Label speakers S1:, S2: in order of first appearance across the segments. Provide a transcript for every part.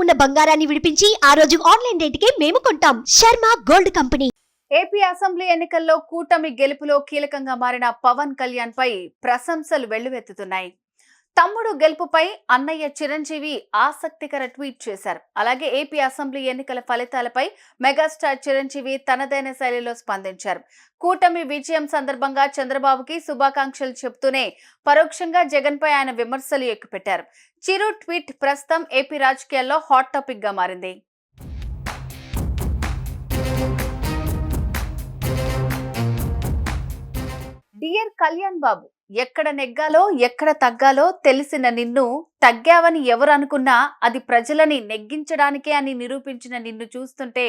S1: ఉన్న బంగారాన్ని విడిపించి ఆ రోజు ఆన్లైన్ రేటుకే మేము కొంటాం. Sharma gold company.
S2: AP assembly ఎన్నికల్లో కూటమి గెలుపులో కీలకంగా మారిన పవన్ కళ్యాణ్ పై ప్రశంసలు వెల్లువెత్తుతున్నాయి. తమ్ముడు గెలుపుపై అన్నయ్య చిరంజీవి ఆసక్తికర ట్వీట్ చేశారు. అలాగే ఏపీ అసెంబ్లీ ఎన్నికల ఫలితాలపై మెగాస్టార్ చిరంజీవి తనదైన శైలిలో స్పందించారు. కూటమి విజయం సందర్భంగా చంద్రబాబుకి శుభాకాంక్షలు చెప్తూనే పరోక్షంగా జగన్ పై ఆయన విమర్శలు ఎక్కుపెట్టారు. చిరు ట్వీట్ ప్రస్తుతం ఏపీ రాజకీయాల్లో హాట్ టాపిక్ గా మారింది. డియర్ కళ్యాణ్ బాబు, ఎక్కడ నెగ్గాలో ఎక్కడ తగ్గాలో తెలిసిన నిన్ను తగ్గావని ఎవరు అనుకున్నా అది ప్రజలని నెగ్గించడానికే అని నిరూపించిన నిన్ను చూస్తుంటే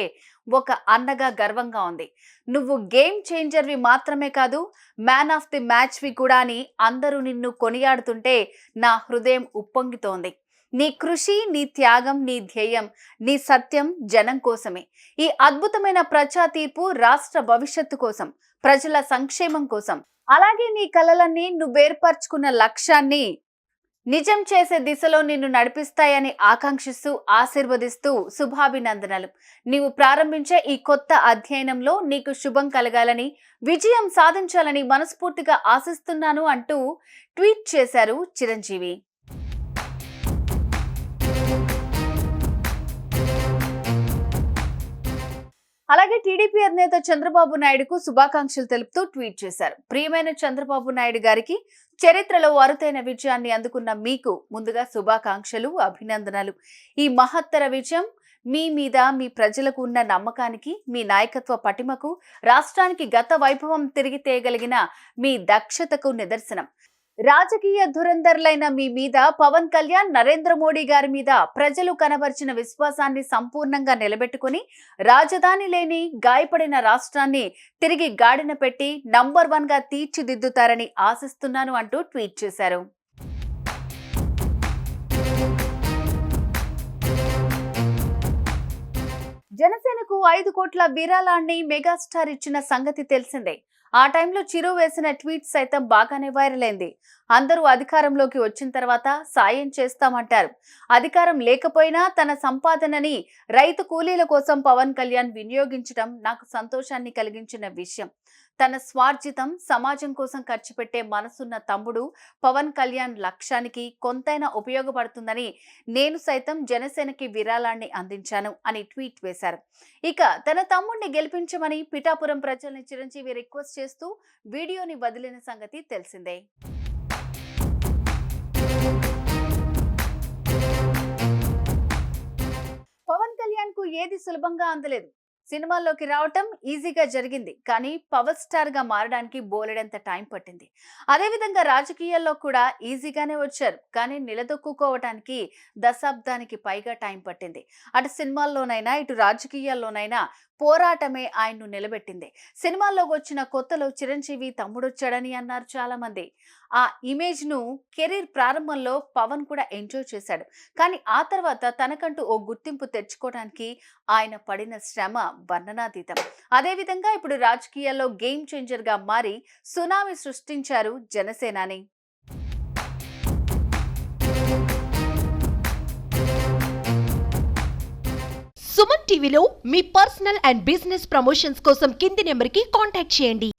S2: ఒక అన్నగా గర్వంగా ఉంది. నువ్వు గేమ్ చేంజర్వి మాత్రమే కాదు, మ్యాన్ ఆఫ్ ది మ్యాచ్వి కూడా అని అందరూ నిన్ను కొనియాడుతుంటే నా హృదయం ఉప్పొంగితోంది. నీ కృషి, నీ త్యాగం, నీ ధ్యేయం, నీ సత్యం జనం కోసమే. ఈ అద్భుతమైన ప్రజా తీర్పు రాష్ట్ర భవిష్యత్తు కోసం, ప్రజల సంక్షేమం కోసం, అలాగే నీ కలలన్నీ నువ్వేర్పరచుకున్న లక్ష్యాన్ని నిజం చేసే దిశలో నిన్ను నడిపిస్తాయని ఆకాంక్షిస్తూ ఆశీర్వదిస్తూ శుభాభినందనలు. నీవు ప్రారంభించే ఈ కొత్త అధ్యయనంలో నీకు శుభం కలగాలని, విజయం సాధించాలని మనస్ఫూర్తిగా ఆశిస్తున్నాను అంటూ ట్వీట్ చేశారు చిరంజీవి. అలాగే టీడీపీ అధినేత చంద్రబాబు నాయుడుకు శుభాకాంక్షలు తెలుపుతూ ట్వీట్ చేశారు. ప్రియమైన చంద్రబాబు నాయుడు గారికి, చరిత్రలో అరుదైన విజయాన్ని అందుకున్న మీకు ముందుగా శుభాకాంక్షలు, అభినందనలు. ఈ మహత్తర విజయం మీ మీద, మీ ప్రజలకు ఉన్న నమ్మకానికి, మీ నాయకత్వ పటిమకు, రాష్ట్రానికి గత వైభవం తిరిగి తేగలిగిన మీ దక్షతకు నిదర్శనం. రాజకీయ ధురంధర్లైన మీ మీద పవన్ కళ్యాణ్, నరేంద్ర మోడీ గారి మీద ప్రజలు కనబరిచిన విశ్వాసాన్ని సంపూర్ణంగా నిలబెట్టుకుని రాజధాని లేని గాయపడిన రాష్ట్రాన్ని తిరిగి గాడిన పెట్టి నంబర్ 1 గా తీర్చిదిద్దుతారని ఆశిస్తున్నాను అంటూ ట్వీట్ చేశారు. జనసేనకు 5 కోట్ల విరాళాన్ని మెగాస్టార్ ఇచ్చిన సంగతి తెలిసిందే. ఆ టైంలో చిరు వేసిన ట్వీట్ సైతం బాగానే వైరల్ అయింది. అందరూ అధికారంలోకి వచ్చిన తర్వాత సాయం చేస్తామంటారు. అధికారం లేకపోయినా తన సంపాదనని రైతు కూలీల కోసం పవన్ కళ్యాణ్ వినియోగించడం నాకు సంతోషాన్ని కలిగించిన విషయం. తన స్వార్జితం సమాజం కోసం ఖర్చు పెట్టే మనసున్న తమ్ముడు పవన్ కళ్యాణ్ లక్ష్యానికి కొంతైనా ఉపయోగపడుతుందని నేను సైతం జనసేనకి విరాళాన్ని అందించాను అని ట్వీట్ వేశారు. ఇక తన తమ్ముడిని గెలిపించమని పిఠాపురం ప్రజల్ని చిరంజీవి రిక్వెస్ట్ చేస్తూ వీడియోని వదిలిన సంగతి తెలిసిందే. పవన్ కళ్యాణ్ కు ఏది సులభంగా అందలేదు. సినిమాల్లోకి రావటం ఈజీగా జరిగింది, కానీ పవర్ స్టార్ గా మారడానికి బోలెడంత టైం పట్టింది. అదేవిధంగా రాజకీయాల్లో కూడా ఈజీగానే వచ్చారు, కానీ నిలదొక్కుకోవటానికి దశాబ్దానికి పైగా టైం పట్టింది. అటు సినిమాల్లోనైనా ఇటు రాజకీయాల్లోనైనా పోరాటమే ఆయన్ను నిలబెట్టింది. సినిమాల్లోకి వచ్చిన కొత్తలో చిరంజీవి తమ్ముడొచ్చాడని అన్నారు చాలా మంది. ఆ ఇమేజ్ ను కెరీర్ ప్రారంభంలో పవన్ కూడా ఎంజాయ్ చేశాడు, కానీ ఆ తర్వాత తనకంటూ ఓ గుర్తింపు తెచ్చుకోవడానికి ఆయన పడిన శ్రమ వర్ణనాతీతం. అదేవిధంగా ఇప్పుడు రాజకీయాల్లో గేమ్ చేంజర్ గా మారి సునామీ సృష్టించారు జనసేనాని.
S1: సుమన్ టీవీలో మీ పర్సనల్ అండ్ బిజినెస్ ప్రమోషన్స్ కోసం కింది నెంబర్కి కాంటాక్ట్ చేయండి.